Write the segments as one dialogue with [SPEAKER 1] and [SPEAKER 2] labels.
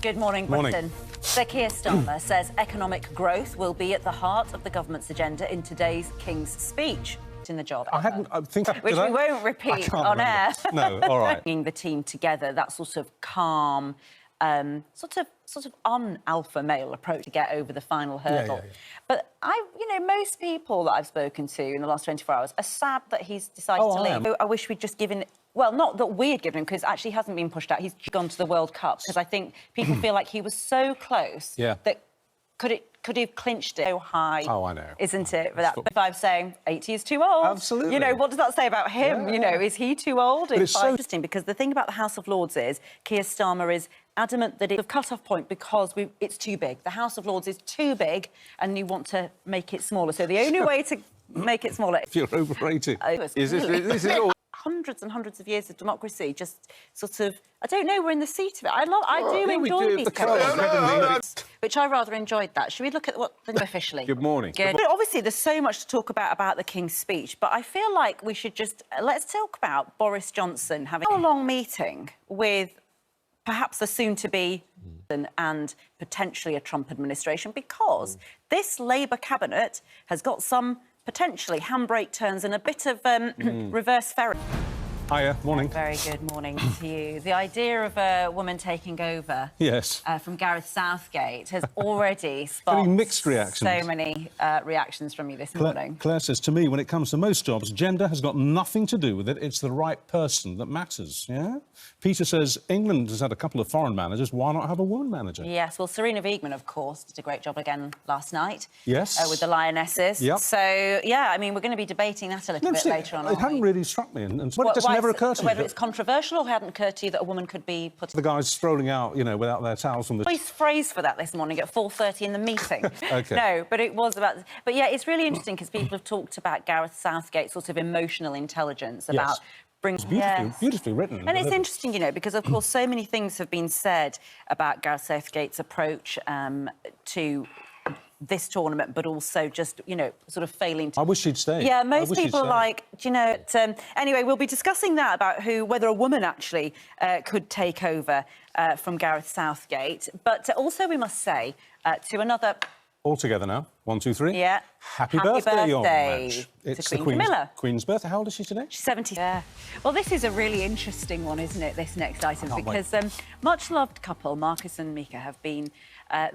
[SPEAKER 1] Good morning, Britain. Sir Keir Starmer says economic growth will be at the heart of the government's agenda in today's King's speech. In the job, which we won't repeat on air.
[SPEAKER 2] No, all right.
[SPEAKER 1] Bringing the team together, that sort of calm, sort of un-alpha male approach to get over the final hurdle.
[SPEAKER 2] Yeah.
[SPEAKER 1] But most people that I've spoken to in the last 24 hours are sad that he's decided to leave. I wish we'd just given. Well, not that we'd given him, because actually he hasn't been pushed out. He's gone to the World Cup, because I think people feel like he was so close that could he have clinched it so high?
[SPEAKER 2] Oh, I know.
[SPEAKER 1] Isn't it? For that, if I'm saying 80 is too old.
[SPEAKER 2] Absolutely.
[SPEAKER 1] What does that say about him?
[SPEAKER 2] Yeah.
[SPEAKER 1] Is he too old?
[SPEAKER 2] But it's so
[SPEAKER 1] interesting, because the thing about the House of Lords is Keir Starmer is adamant that it's a cut-off point because it's too big. The House of Lords is too big, and you want to make it smaller. So the only way to make it smaller...
[SPEAKER 2] You're overrated.
[SPEAKER 1] This is all... Hundreds and hundreds of years of democracy, just sort of, I don't know, we're in the seat of it. I do enjoy these conversations, which I rather enjoyed that. Should we look at what officially?
[SPEAKER 2] Good morning.
[SPEAKER 1] Good. But obviously, there's so much to talk about the King's speech, but I feel like we should just, let's talk about Boris Johnson having a long meeting with perhaps the soon-to-be and potentially a Trump administration, because this Labour cabinet has got some potentially handbrake turns and a bit of reverse ferret.
[SPEAKER 2] Hiya, morning.
[SPEAKER 1] Very good morning to you. The idea of a woman taking over from Gareth Southgate has already sparked
[SPEAKER 2] mixed reactions.
[SPEAKER 1] So many reactions from you this morning.
[SPEAKER 2] Claire says to me, when it comes to most jobs, gender has got nothing to do with it. It's the right person that matters, yeah? Peter says, England has had a couple of foreign managers. Why not have a woman manager?
[SPEAKER 1] Yes, well, Serena Wiegman, of course, did a great job again last night.
[SPEAKER 2] Yes.
[SPEAKER 1] With the Lionesses.
[SPEAKER 2] Yep.
[SPEAKER 1] So, yeah, I mean, we're going to be debating that a little bit later on.
[SPEAKER 2] It hadn't really struck me. And it just never occurred to me.
[SPEAKER 1] Whether it's controversial or hadn't occurred to you that a woman could be put...
[SPEAKER 2] The guys strolling out, without their towels from the...
[SPEAKER 1] Choice phrase for that this morning at 4:30 in the meeting.
[SPEAKER 2] OK.
[SPEAKER 1] No, but it was about... But, yeah, it's really interesting because people have talked about Gareth Southgate's sort of emotional intelligence about...
[SPEAKER 2] It's beautifully written.
[SPEAKER 1] And it's interesting, because, of course, so many things have been said about Gareth Southgate's approach to this tournament, but also just, sort of failing to...
[SPEAKER 2] I wish he'd stay.
[SPEAKER 1] Yeah, most people are like, anyway, we'll be discussing that about whether a woman actually could take over from Gareth Southgate. But also, we must say, to another...
[SPEAKER 2] All together now. 1, 2, 3.
[SPEAKER 1] Yeah.
[SPEAKER 2] Happy birthday, Your Match.
[SPEAKER 1] It's the Queen Camilla.
[SPEAKER 2] Queen's birthday. How old is she today?
[SPEAKER 1] She's 70. Yeah. Well, this is a really interesting one, isn't it, this next item? Because much-loved couple, Marcus and Mika, have been,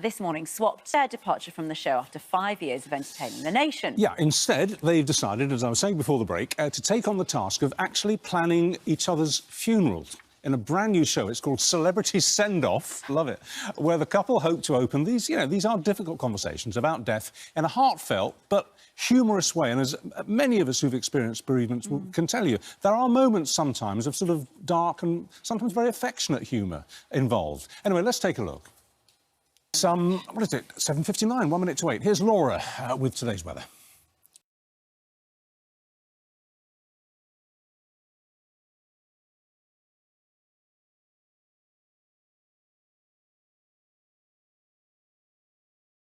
[SPEAKER 1] this morning, swapped their departure from the show after 5 years of entertaining the nation. Yeah,
[SPEAKER 2] instead, they've decided, as I was saying before the break, to take on the task of actually planning each other's funerals in a brand new show. It's called Celebrity Send-Off, love it, where the couple hope to open these, these are difficult conversations about death in a heartfelt but humorous way. And as many of us who've experienced bereavements can tell you, there are moments sometimes of sort of dark and sometimes very affectionate humour involved. Anyway, let's take a look. What is it, 7:59, 1 minute to 8. Here's Laura with today's weather.